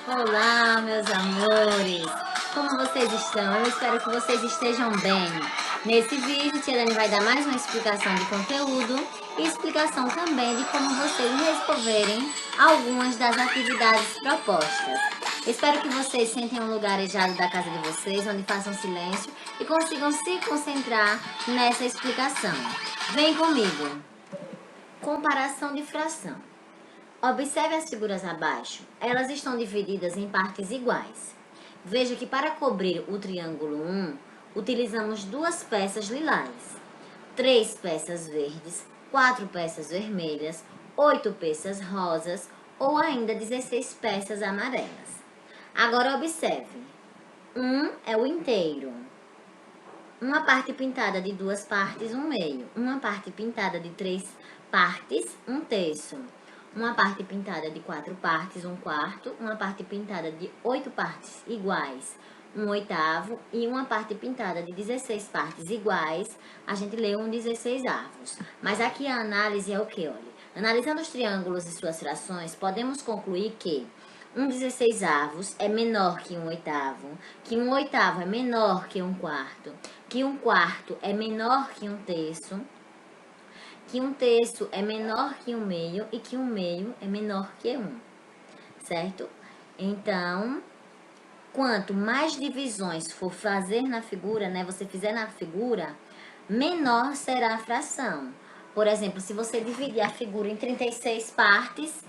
Olá, meus amores! Como vocês estão? Eu espero que vocês estejam bem. Nesse vídeo, Tia Dani vai dar mais uma explicação de conteúdo e explicação também de como vocês resolverem algumas das atividades propostas. Espero que vocês sentem um lugar arejado da casa de vocês, onde façam silêncio e consigam se concentrar nessa explicação. Vem comigo! Comparação de fração. Observe as figuras abaixo. Elas estão divididas em partes iguais. Veja que para cobrir o triângulo 1, utilizamos 2 peças lilás, 3 peças verdes, 4 peças vermelhas, 8 peças rosas ou ainda 16 peças amarelas. Agora observe. 1 é o inteiro. Uma parte pintada de 2 partes, 1/2. Uma parte pintada de 3 partes, 1/3. Uma parte pintada de 4 partes, 1/4, uma parte pintada de 8 partes iguais, 1/8, e uma parte pintada de 16 partes iguais, a gente lê 1/16. Mas aqui a análise é o que? Olha, analisando os triângulos e suas frações, podemos concluir que 1/16 é menor que 1/8, que 1/8 é menor que 1/4, que 1/4 é menor que 1/3, que 1/3 é menor que 1/2 e que 1/2 é menor que 1, certo? Então, quanto mais divisões for fazer na figura, né, você fizer na figura, menor será a fração. Por exemplo, se você dividir a figura em 36 partes,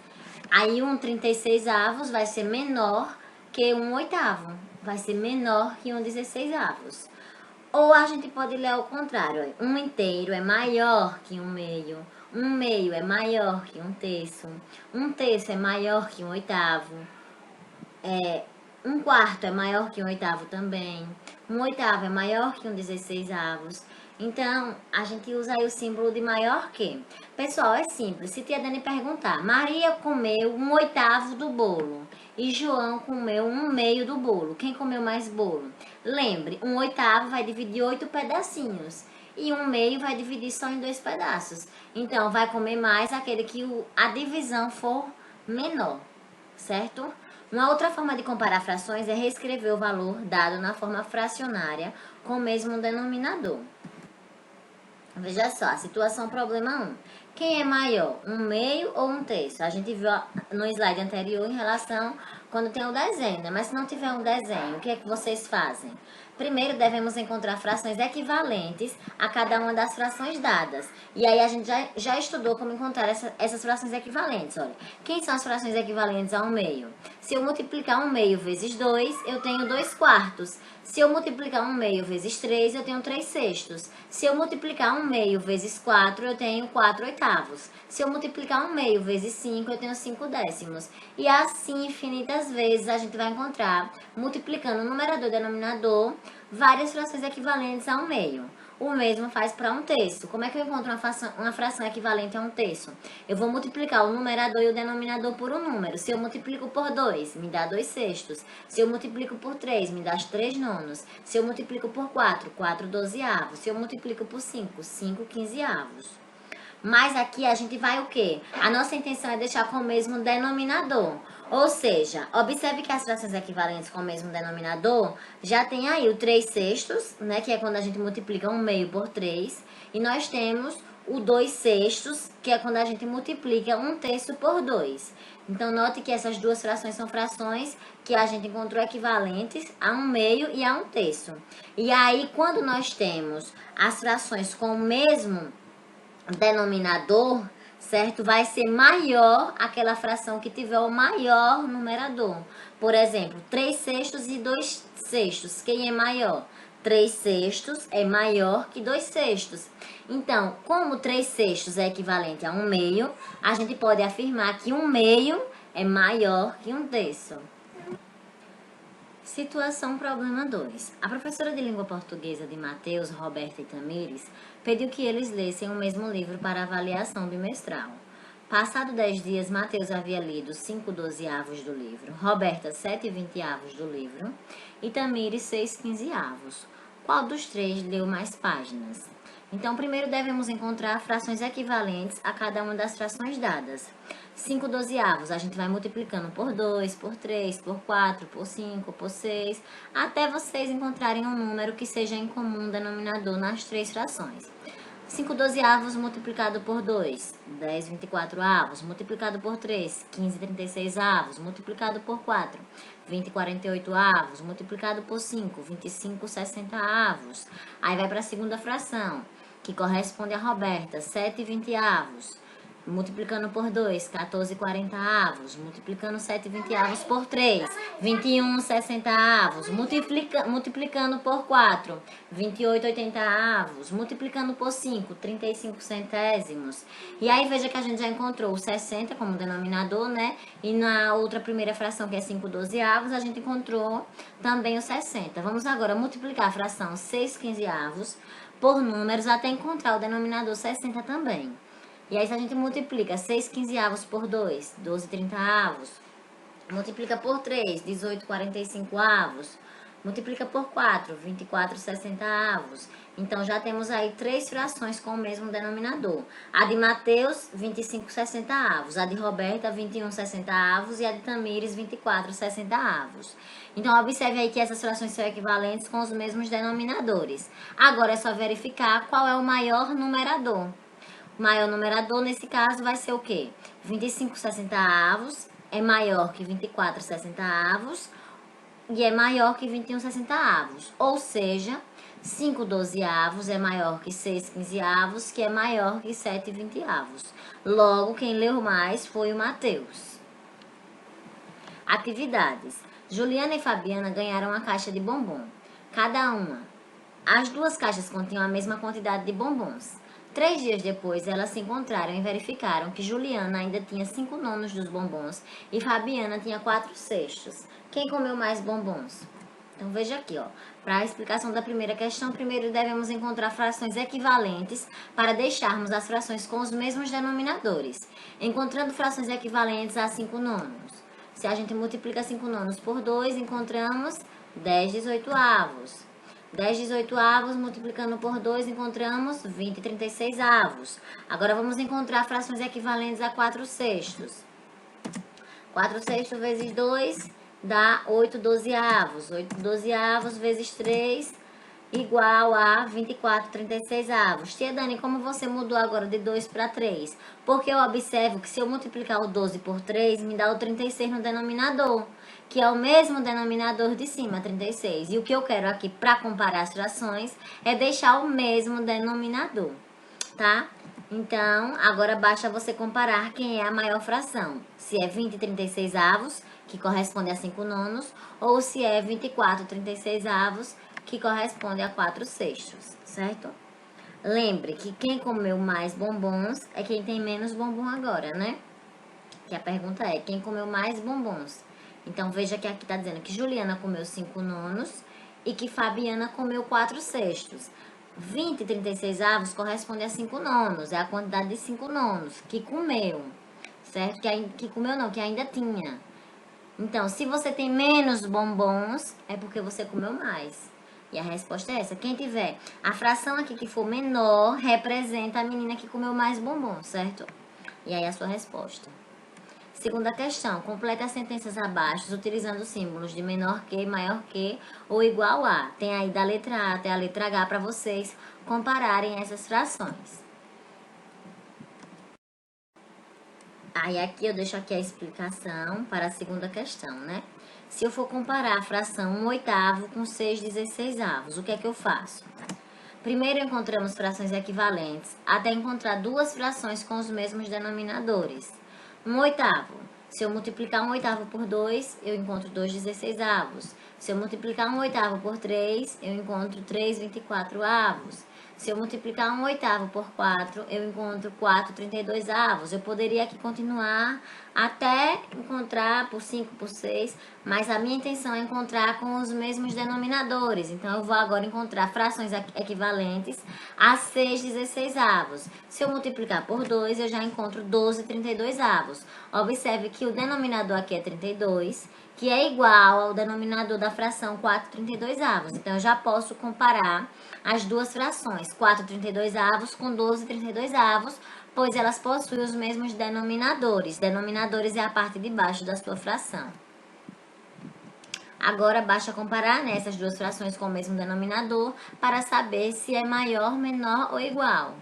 aí 1/36 vai ser menor que 1/8, vai ser menor que 1/16. Ou a gente pode ler ao contrário, 1 inteiro é maior que 1/2, 1/2 é maior que 1/3, 1/3 é maior que 1/8, 1/4 é maior que 1/8 também, 1/8 é maior que 1/16. Então, a gente usa aí o símbolo de maior que. Pessoal, é simples. Se tia Dani perguntar, Maria comeu 1/8 do bolo e João comeu 1/2 do bolo. Quem comeu mais bolo? Lembre, 1/8 vai dividir 8 pedacinhos e 1/2 vai dividir só em 2 pedaços. Então, vai comer mais aquele que a divisão for menor, certo? Uma outra forma de comparar frações é reescrever o valor dado na forma fracionária com o mesmo denominador. Veja só, a situação problema 1. Quem é maior, 1/2 ou 1/3? A gente viu no slide anterior em relação quando tem o desenho, né? Mas se não tiver um desenho, o que é que vocês fazem? Primeiro, devemos encontrar frações equivalentes a cada uma das frações dadas. E aí, a gente já estudou como encontrar essas frações equivalentes. Olha, quem são as frações equivalentes a 1/2? Se eu multiplicar 1/2 vezes 2, eu tenho 2/4. Se eu multiplicar 1/2 vezes 3, eu tenho 3/6. Se eu multiplicar 1/2 vezes 4, eu tenho 4/8. Se eu multiplicar 1/2 vezes 5, eu tenho 5/10. E assim, infinitas vezes, a gente vai encontrar, multiplicando o numerador e o denominador, várias frações equivalentes a 1/2. O mesmo faz para 1/3. Como é que eu encontro uma fração equivalente a 1/3? Eu vou multiplicar o numerador e o denominador por um número. Se eu multiplico por 2, me dá 2/6. Se eu multiplico por 3, me dá 3/9. Se eu multiplico por 4, 4/12. Se eu multiplico por 5, 5/15. Mas aqui a gente vai o quê? A nossa intenção é deixar com o mesmo denominador. Ou seja, observe que as frações equivalentes com o mesmo denominador já tem aí o 3/6, né? Que é quando a gente multiplica 1/2 por 3. E nós temos o 2/6, que é quando a gente multiplica 1/3 por 2. Então, note que essas duas frações são frações que a gente encontrou equivalentes a 1/2 e a 1/3. E aí, quando nós temos as frações com o mesmo denominador, certo? Vai ser maior aquela fração que tiver o maior numerador. Por exemplo, 3/6 e 2/6. Quem é maior? 3/6 é maior que 2/6. Então, como 3/6 é equivalente a 1/2, a gente pode afirmar que 1/2 é maior que 1/3. Situação problema 2. A professora de língua portuguesa de Mateus, Roberta e Tamires pediu que eles lessem o mesmo livro para avaliação bimestral. Passado 10 dias, Mateus havia lido 5/12 do livro, Roberta 7/20 do livro e Tamires 6/15. Qual dos três leu mais páginas? Então, primeiro devemos encontrar frações equivalentes a cada uma das frações dadas. 5 dozeavos, a gente vai multiplicando por 2, por 3, por 4, por 5, por 6, até vocês encontrarem um número que seja em comum denominador nas três frações. 5 dozeavos multiplicado por 2, 10 24 avos, multiplicado por 3, 15 36 avos, multiplicado por 4, 20 48 avos, multiplicado por 5, 25 60 avos. Aí vai para a segunda fração, que corresponde a Roberta, 7 20 avos. Multiplicando por 2, 14 40 avos. Multiplicando 7 20 avos por 3, 21 60 avos. Multiplicando por 4, 28 80 avos. Multiplicando por 5, 35 centésimos. E aí veja que a gente já encontrou o 60 como denominador, né? E na outra primeira fração, que é 5 dozeavos, a gente encontrou também o 60. Vamos agora multiplicar a fração 6 quinzeavos por números até encontrar o denominador 60 também. E aí, se a gente multiplica 6 quinzeavos por 2, 12 30 avos. Multiplica por 3, 18 45 avos. Multiplica por 4, 24 60 avos. Então, já temos aí três frações com o mesmo denominador. A de Mateus, 25 60 avos. A de Roberta, 21 60 avos. E a de Tamires, 24 60 avos. Então, observe aí que essas frações são equivalentes com os mesmos denominadores. Agora, é só verificar qual é o maior numerador. O maior numerador, nesse caso, vai ser o quê? 25 60 avos é maior que 24 60 avos e é maior que 21 60 avos. Ou seja, 5 dozeavos é maior que 6 quinzeavos, que é maior que 7 20avos. Logo, quem leu mais foi o Mateus. Atividades. Juliana e Fabiana ganharam uma caixa de bombom. Cada uma. As duas caixas continham a mesma quantidade de bombons. 3 dias depois, elas se encontraram e verificaram que Juliana ainda tinha 5 nonos dos bombons e Fabiana tinha 4 sextos. Quem comeu mais bombons? Então, veja aqui, ó. Para a explicação da primeira questão, primeiro devemos encontrar frações equivalentes para deixarmos as frações com os mesmos denominadores. Encontrando frações equivalentes a 5 nonos. Se a gente multiplica 5 nonos por 2, encontramos 10 18avos. 10 18avos multiplicando por 2, encontramos 20 36 avos. Agora vamos encontrar frações equivalentes a 4 sextos. 4 sextos vezes 2 dá 8 dozeavos. 8 dozeavos vezes 3 igual a 24 36 avos. Tia Dani, como você mudou agora de 2 para 3? Porque eu observo que se eu multiplicar o 12 por 3, me dá o 36 no denominador, que é o mesmo denominador de cima, 36. E o que eu quero aqui para comparar as frações é deixar o mesmo denominador, tá? Então, agora basta você comparar quem é a maior fração. Se é 20 36 avos, que corresponde a 5 nonos, ou se é 24 36 avos, que corresponde a 4 sextos, certo? Lembre que quem comeu mais bombons é quem tem menos bombom agora, né? Que a pergunta é, quem comeu mais bombons? Então, veja que aqui tá dizendo que Juliana comeu 5 nonos e que Fabiana comeu 4 sextos. 20 36 avos corresponde a 5 nonos, é a quantidade de 5 nonos que comeu, certo? Que comeu não, que ainda tinha. Então, se você tem menos bombons, é porque você comeu mais. E a resposta é essa. Quem tiver a fração aqui que for menor, representa a menina que comeu mais bombom, certo? E aí a sua resposta. Segunda questão. Complete as sentenças abaixo utilizando símbolos de menor que, maior que ou igual a. Tem aí da letra A até a letra H para vocês compararem essas frações. Aí aqui eu deixo aqui a explicação para a segunda questão, né? Se eu for comparar a fração 1/8 com 6 16avos, o que é que eu faço? Primeiro encontramos frações equivalentes até encontrar duas frações com os mesmos denominadores. 1/8. Se eu multiplicar 1/8 por 2, eu encontro 2 16avos. Se eu multiplicar 1/8 por 3, eu encontro 3 24avos. Se eu multiplicar 1/8 por 4, eu encontro 4 32avos. Eu poderia aqui continuar até encontrar por 5, por 6, mas a minha intenção é encontrar com os mesmos denominadores. Então, eu vou agora encontrar frações equivalentes a 6 16avos. Se eu multiplicar por 2, eu já encontro 12 32avos. Observe que o denominador aqui é 32, que é igual ao denominador da fração 4 32avos. Então, eu já posso comparar as duas frações. frações 4/32 com 12/32, pois elas possuem os mesmos denominadores. Denominadores é a parte de baixo da sua fração. Agora, basta comparar, né, essas duas frações com o mesmo denominador para saber se é maior, menor ou igual.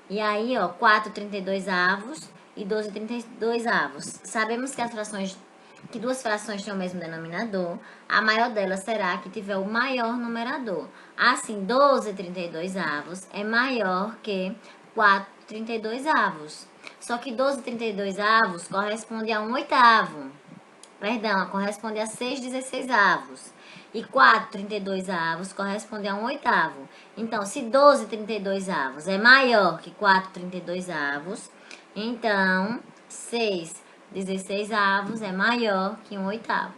E aí, ó, 4/32 e 12/32. Sabemos que duas frações têm o mesmo denominador, a maior delas será a que tiver o maior numerador. Assim, 12/32 é maior que 4/32. Só que 12/32 corresponde a 1/8. Perdão, corresponde a 6/16. E 4/32 corresponde a 1/8. Então, se 12/32 é maior que 4/32, então 6/16 é maior que 1/8.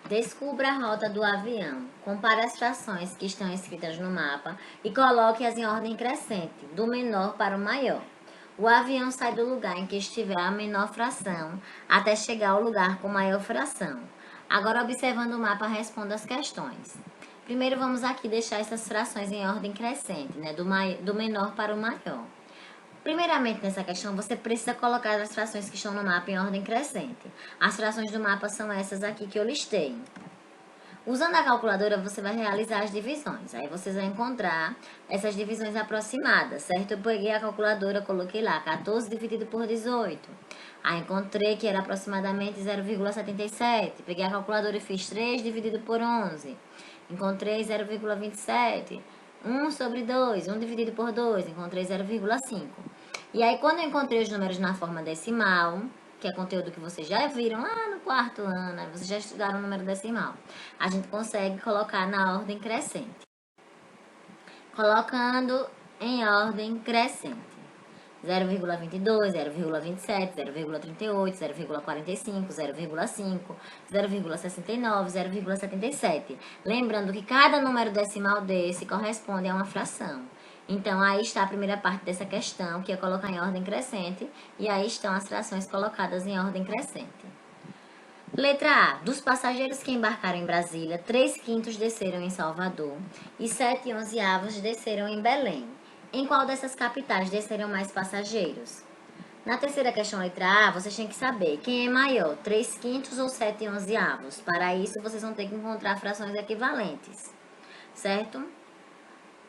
Descubra a rota do avião. Compare as frações que estão escritas no mapa e coloque-as em ordem crescente, do menor para o maior. O avião sai do lugar em que estiver a menor fração até chegar ao lugar com maior fração. Agora, observando o mapa, responda as questões. Primeiro, vamos aqui deixar essas frações em ordem crescente, né? Do menor para o maior. Primeiramente, nessa questão, você precisa colocar as frações que estão no mapa em ordem crescente. As frações do mapa são essas aqui que eu listei. Usando a calculadora, você vai realizar as divisões. Aí vocês vão encontrar essas divisões aproximadas, certo? Eu peguei a calculadora, coloquei lá 14 dividido por 18. Aí encontrei que era aproximadamente 0,77. Peguei a calculadora e fiz 3 dividido por 11. Encontrei 0,27. 1 sobre 2, 1 dividido por 2, encontrei 0,5. E aí, quando eu encontrei os números na forma decimal, que é conteúdo que vocês já viram lá no quarto ano, né? Vocês já estudaram o número decimal, a gente consegue colocar na ordem crescente. Colocando em ordem crescente. 0,22, 0,27, 0,38, 0,45, 0,5, 0,69, 0,77. Lembrando que cada número decimal desse corresponde a uma fração. Então, aí está a primeira parte dessa questão, que é colocar em ordem crescente, e aí estão as frações colocadas em ordem crescente. Letra A. Dos passageiros que embarcaram em Brasília, 3/5 desceram em Salvador e 7/11 desceram em Belém. Em qual dessas capitais desceram mais passageiros? Na terceira questão, letra A, vocês têm que saber quem é maior, 3/5 ou 7/11. Para isso, vocês vão ter que encontrar frações equivalentes, certo?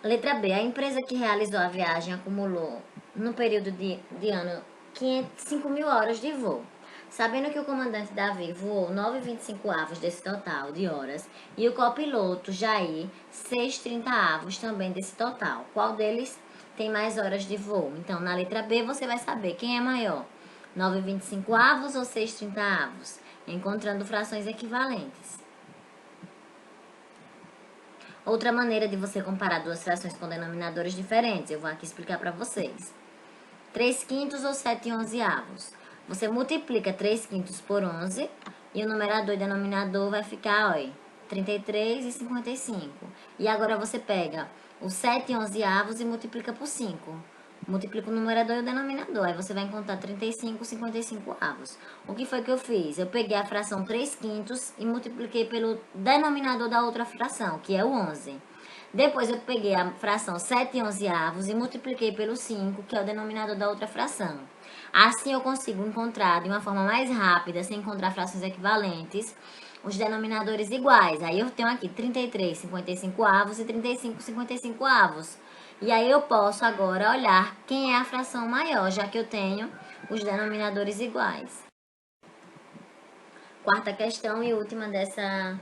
Letra B, a empresa que realizou a viagem acumulou, no período de ano, 5.000 horas de voo. Sabendo que o comandante Davi voou 9/25 desse total de horas e o copiloto Jair 6/30 também desse total, qual deles tem mais horas de voo? Então, na letra B, você vai saber quem é maior, 9/25 ou 6/30, encontrando frações equivalentes. Outra maneira de você comparar duas frações com denominadores diferentes, eu vou aqui explicar para vocês. 3/5 ou 7/11. Você multiplica 3/5 por 11 e o numerador e denominador vai ficar, olha, 33 e 55. E agora você pega o 7/11 e multiplica por 5. Multiplica o numerador e o denominador. Aí você vai encontrar 35 e 55 avos. O que foi que eu fiz? Eu peguei a fração 3/5 e multipliquei pelo denominador da outra fração, que é o 11. Depois eu peguei a fração 7/11 e multipliquei pelo 5, que é o denominador da outra fração. Assim eu consigo encontrar de uma forma mais rápida, sem encontrar frações equivalentes, os denominadores iguais. Aí eu tenho aqui 33 55 avos e 35 55 avos. E aí eu posso agora olhar quem é a fração maior, já que eu tenho os denominadores iguais. Quarta questão e última dessa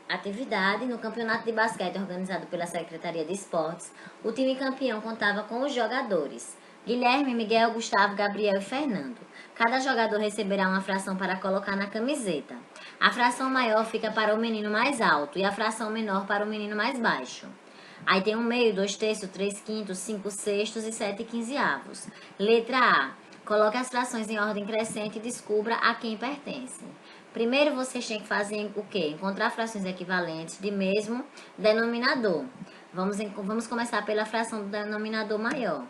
atividade. No campeonato de basquete organizado pela Secretaria de Esportes, o time campeão contava com os jogadores Guilherme, Miguel, Gustavo, Gabriel e Fernando. Cada jogador receberá uma fração para colocar na camiseta. A fração maior fica para o menino mais alto e a fração menor para o menino mais baixo. Aí tem 1/2, 2/3, 3/5, 5/6 e 7/15. Letra A. Coloque as frações em ordem crescente e descubra a quem pertence. Primeiro vocês têm que fazer o quê? Encontrar frações equivalentes de mesmo denominador. Vamos começar pela fração do denominador maior.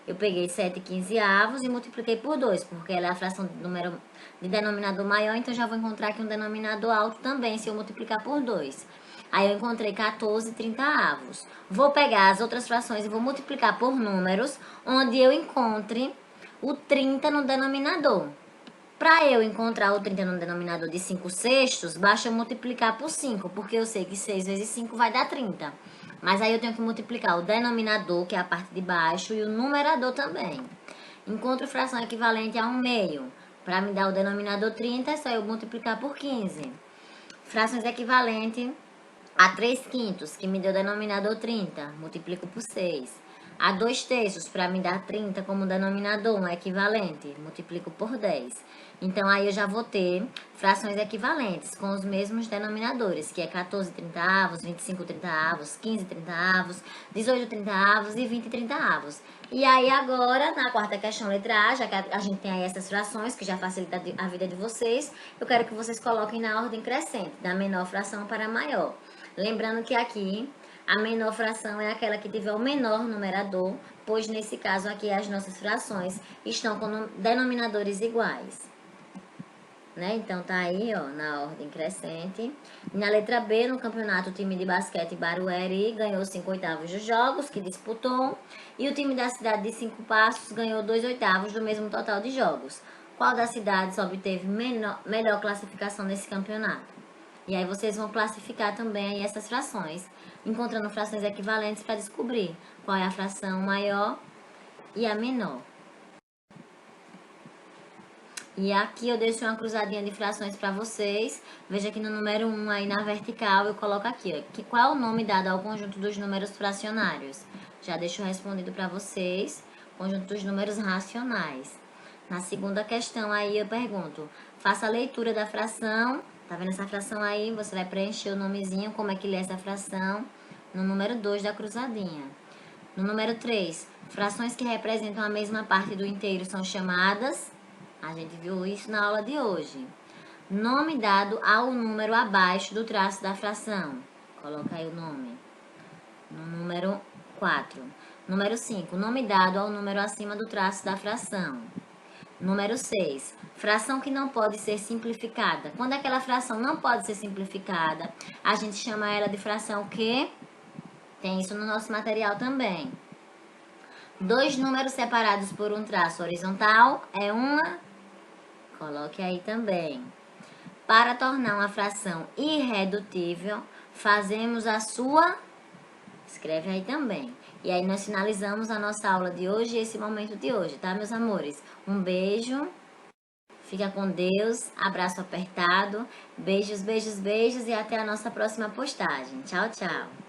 Eu peguei 7/15 e multipliquei por 2, porque ela é a fração de denominador maior, então já vou encontrar aqui um denominador alto também, se eu multiplicar por 2. Aí eu encontrei 14/30. Vou pegar as outras frações e vou multiplicar por números onde eu encontre o 30 no denominador. Para eu encontrar o 30 no denominador de 5/6, basta eu multiplicar por 5, porque eu sei que 6 vezes 5 vai dar 30. Mas aí eu tenho que multiplicar o denominador, que é a parte de baixo, e o numerador também. Encontro fração equivalente a 1/2. Para me dar o denominador 30, é só eu multiplicar por 15. Frações equivalentes a 3/5, que me deu o denominador 30, multiplico por 6. A 2/3, para me dar 30 como denominador, um equivalente, multiplico por 10. Então, aí eu já vou ter frações equivalentes com os mesmos denominadores, que é 14/30, 25/30, 15/30, 18/30 e 20/30. E aí agora, na quarta questão, letra A, já que a gente tem aí essas frações, que já facilita a vida de vocês, eu quero que vocês coloquem na ordem crescente, da menor fração para a maior. Lembrando que aqui a menor fração é aquela que tiver o menor numerador, pois nesse caso aqui as nossas frações estão com denominadores iguais. Né? Então tá aí, ó, na ordem crescente. Na letra B, no campeonato, o time de basquete Barueri ganhou 5/8 dos jogos que disputou. E o time da cidade de 5 Passos ganhou 2/8 do mesmo total de jogos. Qual das cidades obteve melhor classificação nesse campeonato? E aí vocês vão classificar também aí essas frações, encontrando frações equivalentes para descobrir qual é a fração maior e a menor. E aqui eu deixo uma cruzadinha de frações para vocês. Veja que no número 1, aí na vertical, eu coloco aqui, ó, qual é o nome dado ao conjunto dos números fracionários? Já deixo respondido para vocês, conjunto dos números racionais. Na segunda questão aí eu pergunto, faça a leitura da fração. Tá vendo essa fração aí? Você vai preencher o nomezinho, como é que lê essa fração, no número 2 da cruzadinha. No número 3, frações que representam a mesma parte do inteiro são chamadas... A gente viu isso na aula de hoje. Nome dado ao número abaixo do traço da fração. Coloca aí o nome. No número 4. Número 5. Nome dado ao número acima do traço da fração. Número 6. Fração que não pode ser simplificada. Quando aquela fração não pode ser simplificada, a gente chama ela de fração que tem isso no nosso material também. 2 números separados por um traço horizontal é uma... Coloque aí também. Para tornar uma fração irredutível, fazemos a sua... Escreve aí também. E aí nós finalizamos a nossa aula de hoje e esse momento de hoje, tá, meus amores? Um beijo. Fica com Deus. Abraço apertado. Beijos, beijos, beijos e até a nossa próxima postagem. Tchau, tchau.